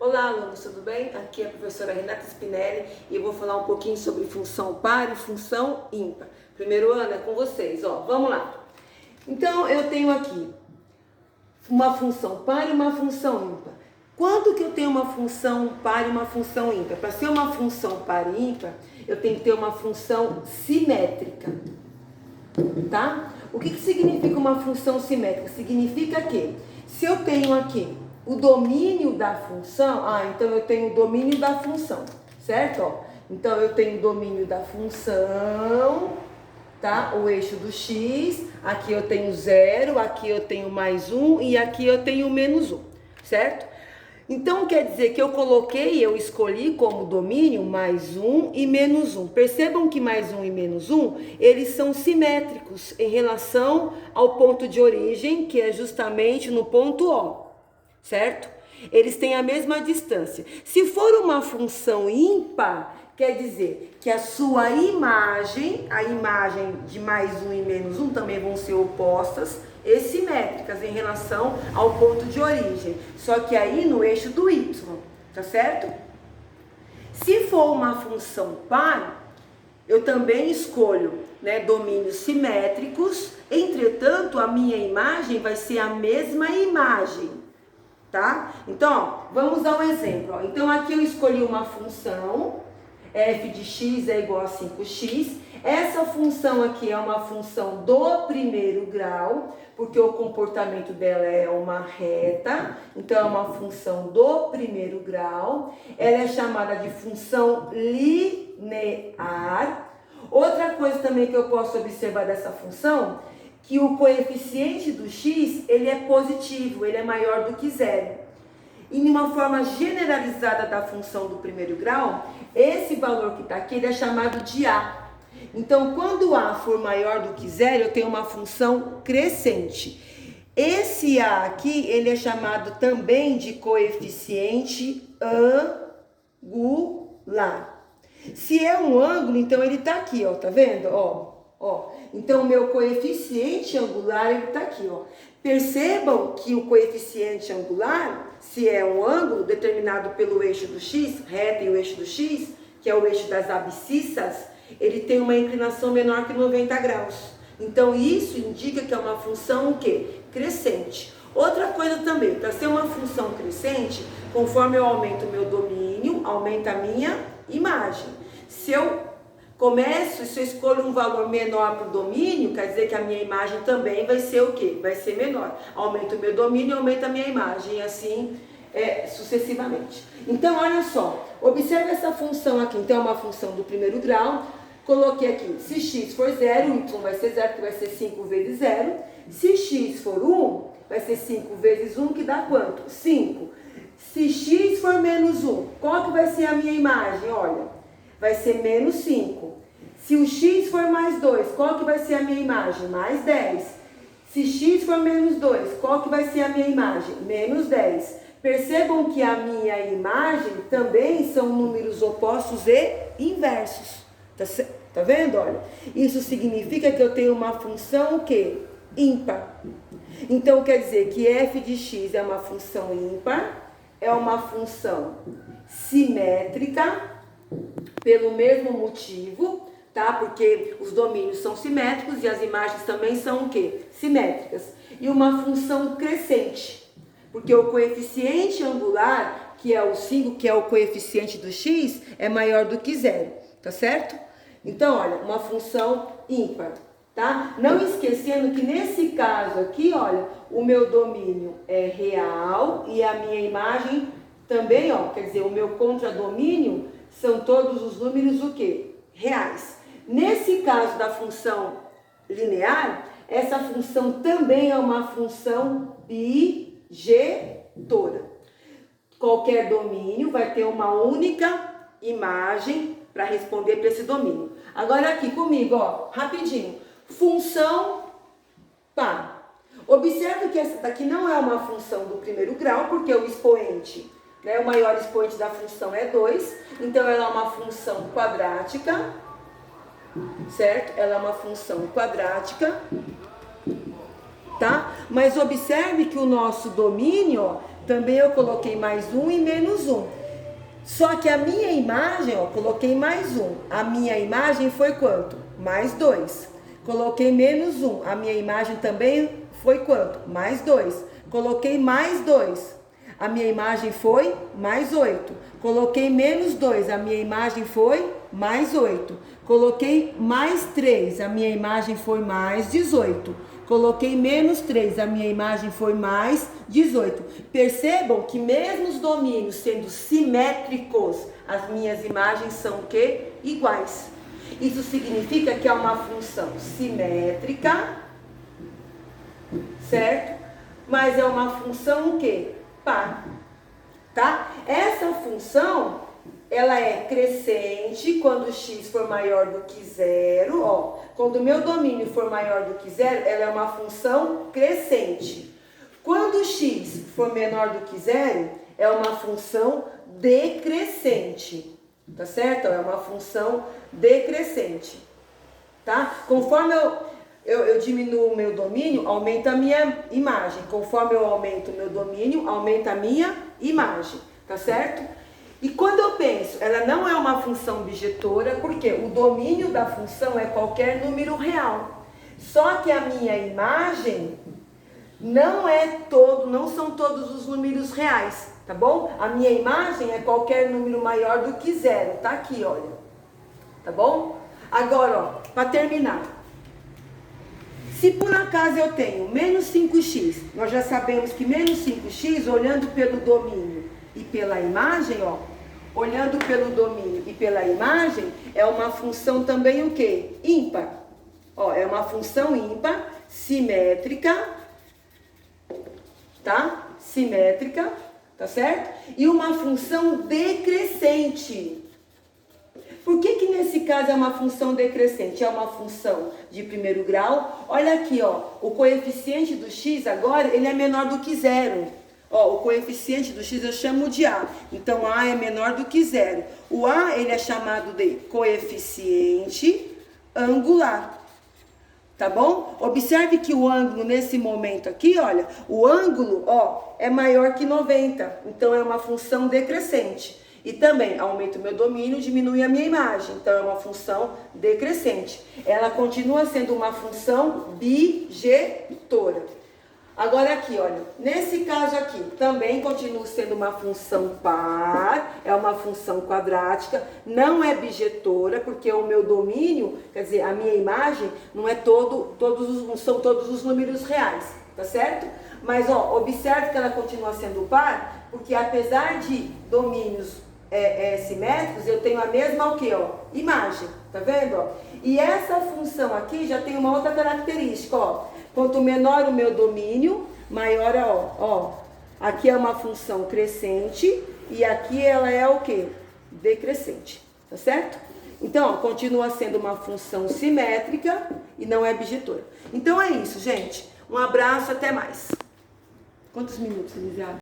Olá, alunos, tudo bem? Aqui é a professora Renata Spinelli e eu vou falar um pouquinho sobre função par e função ímpar. Primeiro ano é com vocês, ó, vamos lá. Então, eu tenho aqui uma função par e uma função ímpar. Quando que eu tenho uma função par e uma função ímpar? Para ser uma função par e ímpar, eu tenho que ter uma função simétrica, tá? O que significa uma função simétrica? Significa que se eu tenho aqui o domínio da função, então eu tenho o domínio da função, certo? Ó, então eu tenho o domínio da função, tá? O eixo do x, aqui eu tenho 0, aqui eu tenho mais 1 e aqui eu tenho menos 1, certo? Então quer dizer que eu escolhi como domínio mais 1 e menos 1. Percebam que mais 1 e menos 1, eles são simétricos em relação ao ponto de origem, que é justamente no ponto O. Certo? Eles têm a mesma distância. Se for uma função ímpar, quer dizer que a sua imagem, a imagem de mais 1 e menos 1 também vão ser opostas e simétricas em relação ao ponto de origem. Só que aí no eixo do y, tá certo? Se for uma função par, eu também escolho, né, domínios simétricos, entretanto a minha imagem vai ser a mesma imagem. Tá? Então, ó, vamos dar um exemplo. Ó. Então, aqui eu escolhi uma função, f de x é igual a 5x. Essa função aqui é uma função do primeiro grau, porque o comportamento dela é uma reta. Então, é uma função do primeiro grau. Ela é chamada de função linear. Outra coisa também que eu posso observar dessa função, que o coeficiente do x, ele é positivo, ele é maior do que 0. E em uma forma generalizada da função do primeiro grau, esse valor que está aqui, ele é chamado de a. Então, quando a for maior do que 0, eu tenho uma função crescente. Esse a aqui, ele é chamado também de coeficiente angular. Se é um ângulo, então ele está aqui, ó, tá vendo? Ó. Então, o meu coeficiente angular, ele está aqui, ó. Percebam que o coeficiente angular, se é um ângulo determinado pelo eixo do x, reta e o eixo do x, que é o eixo das abscissas, ele tem uma inclinação menor que 90 graus. Então, isso indica que é uma função o quê? Crescente. Outra coisa também, para ser uma função crescente, conforme eu aumento o meu domínio, aumenta a minha imagem. Se eu escolho um valor menor para o domínio, quer dizer que a minha imagem também vai ser o quê? Vai ser menor. Aumenta o meu domínio, aumenta a minha imagem, e assim sucessivamente. Então, olha só, observe essa função aqui. Então, é uma função do primeiro grau. Coloquei aqui, se x for 0, y vai ser 0, que vai ser 5 vezes 0. Se x for 1, vai ser 5 vezes 1, que dá quanto? 5. Se x for menos 1, qual que vai ser a minha imagem? Olha, vai ser menos 5. Se o x for mais 2, qual que vai ser a minha imagem? Mais 10. Se x for menos 2, qual que vai ser a minha imagem? Menos 10. Percebam que a minha imagem também são números opostos e inversos. Tá vendo? Olha, isso significa que eu tenho uma função o quê? Ímpar. Então, quer dizer que f de x é uma função ímpar, é uma função simétrica, pelo mesmo motivo, tá? Porque os domínios são simétricos e as imagens também são o quê? Simétricas. E uma função crescente, porque o coeficiente angular, que é o 5, que é o coeficiente do x, é maior do que 0, tá certo? Então, olha, uma função ímpar, tá? Não esquecendo que nesse caso aqui, olha, o meu domínio é real e a minha imagem também, ó, quer dizer, o meu contradomínio são todos os números o quê? Reais. Nesse caso da função linear, essa função também é uma função bijetora. Qualquer domínio vai ter uma única imagem para responder para esse domínio. Agora aqui comigo, ó, rapidinho. Função par. Observe que essa daqui não é uma função do primeiro grau, porque o expoente, né, o maior expoente da função é 2, então ela é uma função quadrática, certo? Ela é uma função quadrática, tá? Mas observe que o nosso domínio, ó, também eu coloquei mais 1 e menos 1. Só que a minha imagem, ó, coloquei mais 1. A minha imagem foi quanto? Mais 2. Coloquei menos 1. A minha imagem também foi quanto? Mais 2. Coloquei mais 2. A minha imagem foi mais 8. Coloquei menos 2. A minha imagem foi mais 8. Coloquei mais 3. A minha imagem foi mais 18. Coloquei menos 3. A minha imagem foi mais 18. Percebam que mesmo os domínios sendo simétricos, as minhas imagens são o quê? Iguais. Isso significa que é uma função simétrica, certo? Mas é uma função o quê? Par, tá? Essa função, ela é crescente quando x for maior do que zero, ó. Quando o meu domínio for maior do que zero, ela é uma função crescente. Quando x for menor do que zero, é uma função decrescente, tá certo? É uma função decrescente, tá? Conforme eu diminuo o meu domínio, aumenta a minha imagem. Conforme eu aumento o meu domínio, aumenta a minha imagem, tá certo? E quando eu penso, ela não é uma função bijetora, porque o domínio da função é qualquer número real. Só que a minha imagem não são todos os números reais, tá bom? A minha imagem é qualquer número maior do que zero, tá aqui, olha. Tá bom? Agora, ó, para terminar. Se por acaso eu tenho menos 5x, nós já sabemos que menos 5x, olhando pelo domínio e pela imagem, ó, olhando pelo domínio e pela imagem, é uma função também o quê? Ímpar. Ó, é uma função ímpar, simétrica, tá? Simétrica, tá certo? E uma função decrescente. Por que nesse caso é uma função decrescente? É uma função de primeiro grau. Olha aqui, ó, o coeficiente do x agora, ele é menor do que zero. Ó, o coeficiente do x eu chamo de a. Então, a é menor do que zero. O a, ele é chamado de coeficiente angular. Tá bom? Observe que o ângulo nesse momento aqui, olha, o ângulo, ó, é maior que 90. Então, é uma função decrescente. E também aumenta o meu domínio, diminui a minha imagem. Então, é uma função decrescente. Ela continua sendo uma função bijetora. Agora aqui, olha, nesse caso aqui, também continua sendo uma função par, é uma função quadrática, não é bijetora, porque o meu domínio, quer dizer, a minha imagem, não é são todos os números reais, tá certo? Mas, ó, observe que ela continua sendo par, porque apesar de domínios simétricos, eu tenho a mesma o quê, ó? Imagem, tá vendo, ó? E essa função aqui já tem uma outra característica, ó. Quanto menor o meu domínio, maior a ó. Aqui é uma função crescente e aqui ela é o quê? Decrescente, tá certo? Então, ó, continua sendo uma função simétrica e não é bijetora. Então é isso, gente. Um abraço, até mais. Quantos minutos, Elisiara?